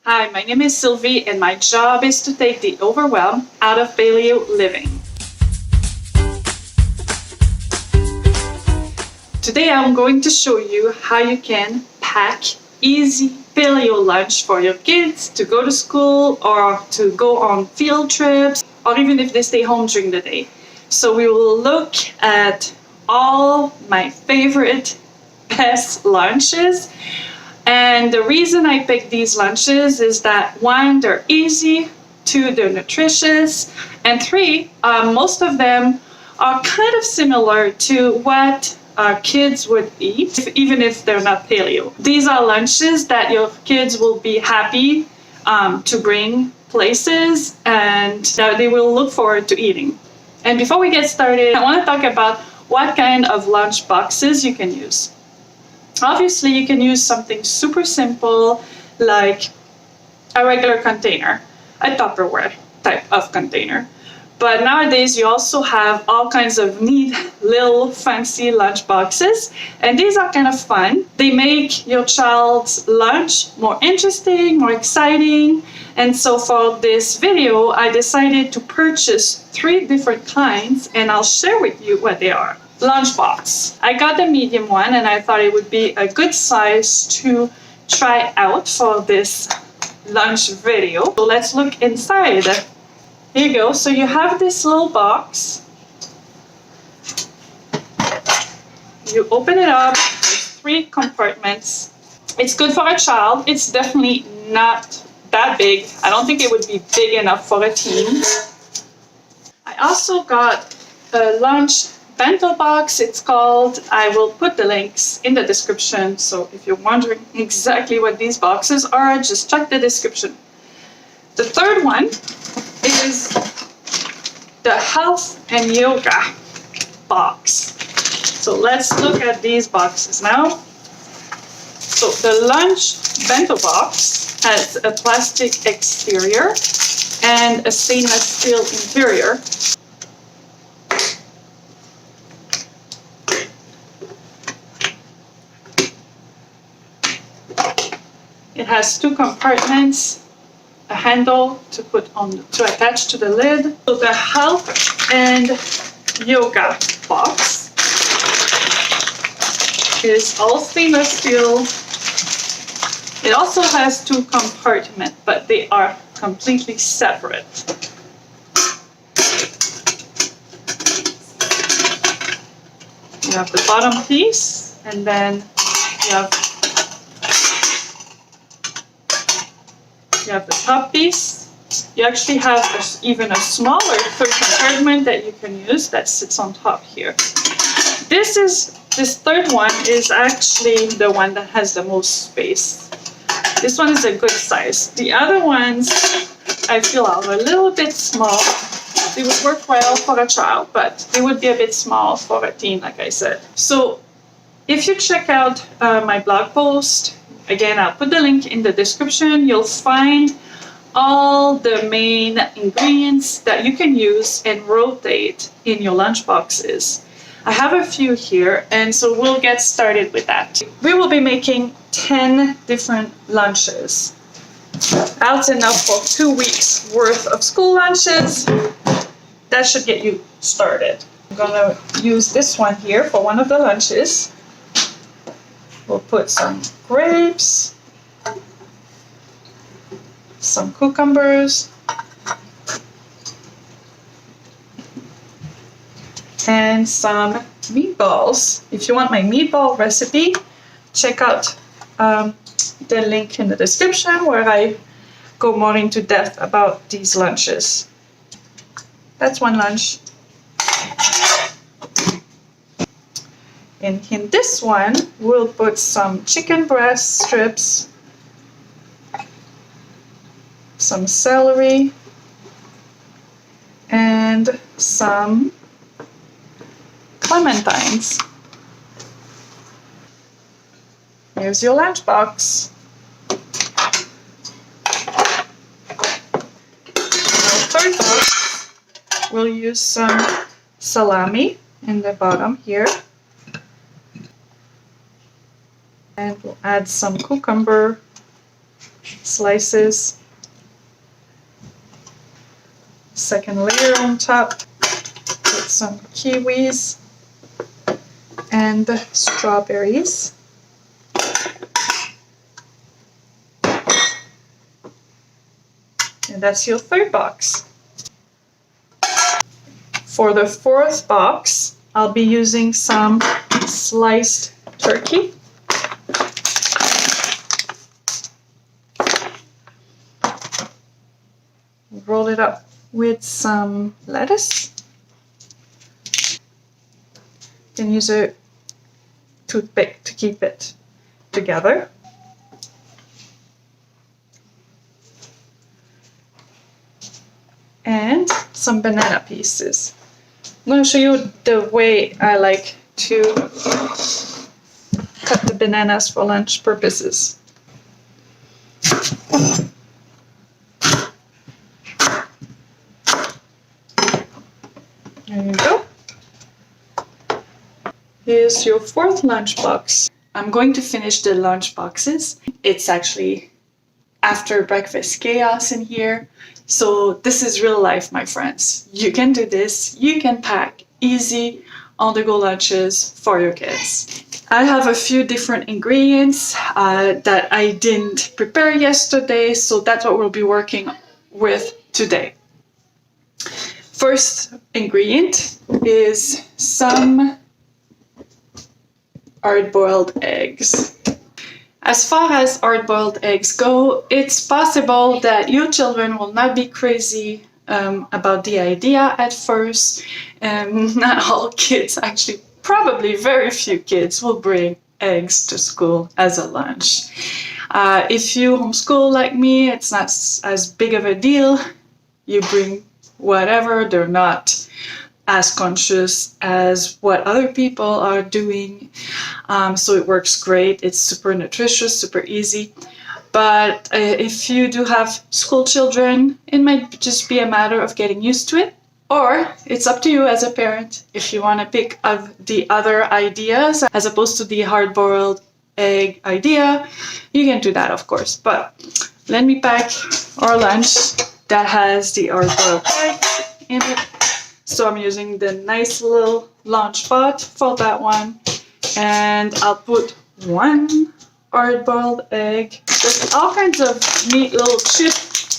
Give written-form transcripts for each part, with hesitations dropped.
Hi, my name is Sylvie and my job is to take the overwhelm out of paleo living. Today I'm going to show you how you can pack easy paleo lunch for your kids to go to school or to go on field trips or even if they stay home during the day. So we will look at all my favorite best lunches. And the reason I picked these lunches is that one, they're easy, two, they're nutritious, and three, most of them are kind of similar to what kids would eat, even if they're not paleo. These are lunches that your kids will be happy to bring places and that they will look forward to eating. And before we get started, I want to talk about what kind of lunch boxes you can use. Obviously, you can use something super simple like a regular container, a Tupperware type of container. But nowadays, you also have all kinds of neat little fancy lunch boxes, and these are kind of fun. They make your child's lunch more interesting, more exciting. And so for this video, I decided to purchase 3 different kinds, and I'll share with you what they are. Lunchbox. I got the medium one and I thought it would be a good size to try out for this lunch video. So let's look inside. Here you go. So you have this little box. You open it up. There's 3 compartments. It's good for a child. It's definitely not that big. I don't think it would be big enough for a teen. I also got a lunch bento box, it's called. I will put the links in the description, so if you're wondering exactly what these boxes are, just check the description. The third one is the health and yoga box. So let's look at these boxes now. So the lunch bento box has a plastic exterior and a stainless steel interior. It has 2 compartments, a handle to attach to the lid. So the health and yoga box is all stainless steel. It also has 2 compartments, but they are completely separate. You have the bottom piece, and then you have the top piece. You actually have even a smaller 3rd compartment that you can use that sits on top here. This 3rd one is actually the one that has the most space. This one is a good size. The other ones I feel are a little bit small. They would work well for a child, but they would be a bit small for a teen, like I said. So if you check out my blog post, again, I'll put the link in the description. You'll find all the main ingredients that you can use and rotate in your lunch boxes. I have a few here, and so we'll get started with that. We will be making 10 different lunches. That's enough for 2 weeks worth of school lunches. That should get you started. I'm gonna use this one here for one of the lunches. We'll put some grapes, some cucumbers, and some meatballs. If you want my meatball recipe, check out the link in the description where I go more into depth about these lunches. That's one lunch. And in this one, we'll put some chicken breast strips, some celery, and some clementines. Here's your lunchbox. Our 3rd box, we'll use some salami in the bottom here. And we'll add some cucumber slices. Second layer on top with some kiwis and strawberries. And that's your third box. For the fourth box, I'll be using some sliced turkey. Roll it up with some lettuce. You can use a toothpick to keep it together. And some banana pieces. I'm going to show you the way I like to cut the bananas for lunch purposes. There you go. Here's your fourth lunch box. I'm going to finish the lunch boxes. It's actually after breakfast chaos in here. So this is real life, my friends. You can do this. You can pack easy on-the-go lunches for your kids. I have a few different ingredients that I didn't prepare yesterday, so that's what we'll be working with today. First ingredient is some hard-boiled eggs. As far as hard-boiled eggs go, it's possible that your children will not be crazy about the idea at first. Not all kids, actually, probably very few kids will bring eggs to school as a lunch. If you homeschool like me, it's not as big of a deal. You bring whatever, they're not as conscious as what other people are doing. So it works great. It's super nutritious, super easy. But if you do have school children, it might just be a matter of getting used to it. Or it's up to you as a parent if you want to pick of the other ideas as opposed to the hard-boiled egg idea. You can do that, of course. But let me pack our lunch that has the hard-boiled egg in it. So I'm using the nice little lunch pot for that one. And I'll put one hard-boiled egg. There's all kinds of neat little chip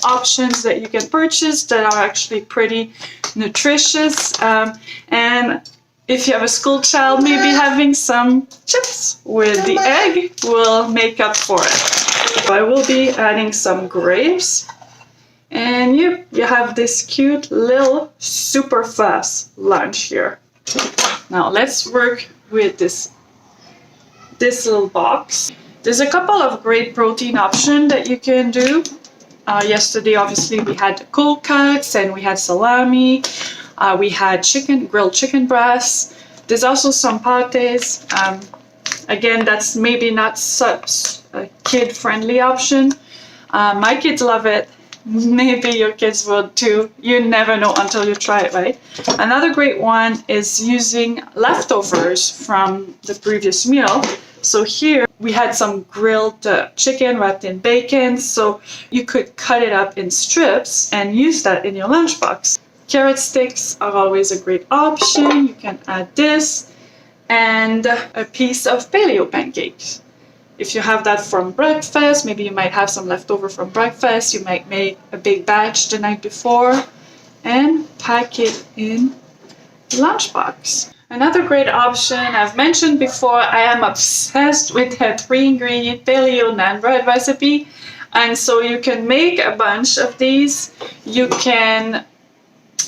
options that you can purchase that are actually pretty nutritious. And if you have a school child, maybe having some chips with the egg will make up for it. I will be adding some grapes. And you have this cute little super fast lunch here. Now let's work with this little box. There's a couple of great protein options that you can do. Yesterday, obviously, we had cold cuts and we had salami. We had grilled chicken breasts. There's also some pates. Again, that's maybe not such a kid-friendly option. My kids love it. Maybe your kids will too. You never know until you try it, right? Another great one is using leftovers from the previous meal. So here we had some grilled chicken wrapped in bacon. So you could cut it up in strips and use that in your lunchbox. Carrot sticks are always a great option. You can add this and a piece of paleo pancakes. If you have that from breakfast, maybe you might have some leftover from breakfast. You might make a big batch the night before and pack it in lunchbox. Another great option I've mentioned before, I am obsessed with that 3-ingredient paleo naan bread recipe. And so you can make a bunch of these. You can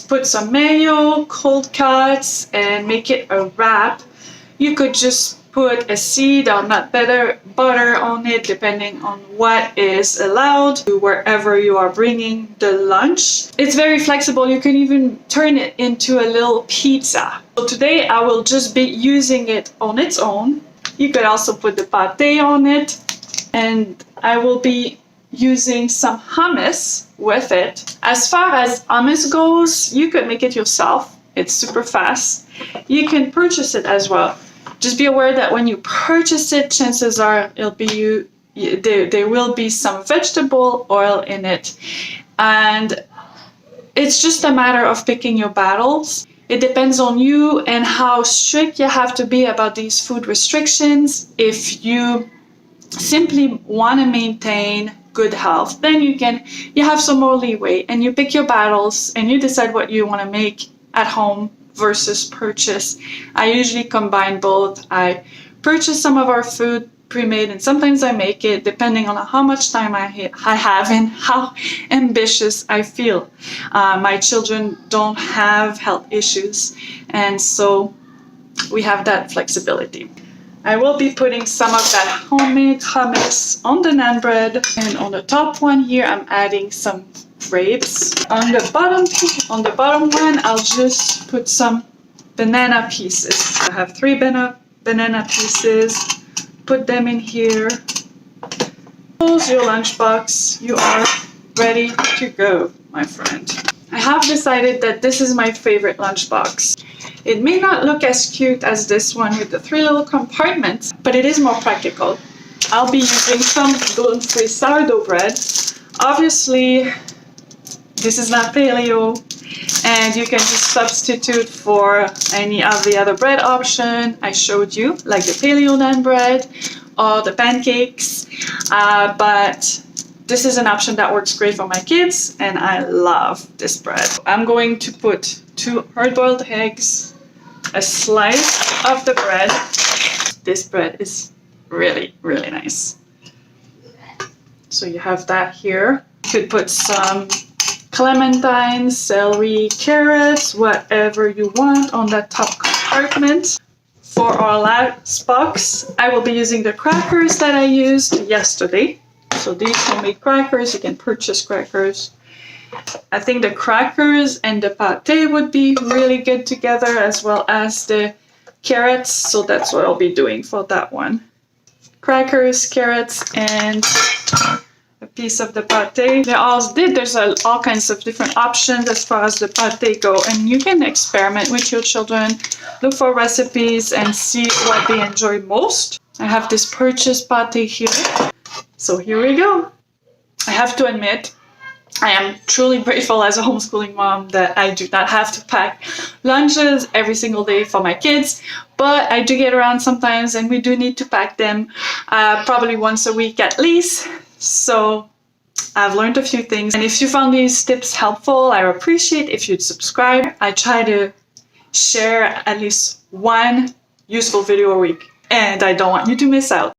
put some mayo, cold cuts, and make it a wrap. You could just put a seed or nut butter on it, depending on what is allowed to wherever you are bringing the lunch. It's very flexible. You can even turn it into a little pizza. So today I will just be using it on its own. You could also put the pate on it, and I will be using some hummus with it. As far as hummus goes, you could make it yourself. It's super fast. You can purchase it as well. Just be aware that when you purchase it, chances are it'll be there will be some vegetable oil in it. And it's just a matter of picking your battles. It depends on you and how strict you have to be about these food restrictions. If you simply want to maintain good health, then you have some more leeway and you pick your battles and you decide what you want to make at home versus purchase. I usually combine both. I purchase some of our food pre-made and sometimes I make it depending on how much time I have and how ambitious I feel. My children don't have health issues, and so we have that flexibility. I will be putting some of that homemade hummus on the naan bread, and on the top one here I'm adding some grapes. On the bottom one I'll just put some banana pieces. I have 3 banana pieces. Put them in here. Close your lunchbox. You are ready to go, my friend. I have decided that this is my favorite lunchbox. It may not look as cute as this one with the 3 little compartments, but it is more practical. I'll be using some gluten-free sourdough bread. Obviously, this is not paleo, and you can just substitute for any of the other bread option I showed you, like the paleo naan bread or the pancakes. But this is an option that works great for my kids, and I love this bread. I'm going to put 2 hard-boiled eggs, a slice of the bread. This bread is really, really nice. So you have that here. You could put some clementines, celery, carrots, whatever you want on that top compartment. For our last box, I will be using the crackers that I used yesterday. So these homemade crackers, you can purchase crackers. I think the crackers and the pate would be really good together, as well as the carrots. So that's what I'll be doing for that one. Crackers, carrots, and a piece of the pate. There's all kinds of different options as far as the pate go, and you can experiment with your children, look for recipes and see what they enjoy most. I have this purchased pate here, so here we go. I have to admit, I am truly grateful as a homeschooling mom that I do not have to pack lunches every single day for my kids, but I do get around sometimes and we do need to pack them probably once a week at least. So I've learned a few things, and if you found these tips helpful, I would appreciate if you'd subscribe. I try to share at least one useful video a week, and I don't want you to miss out.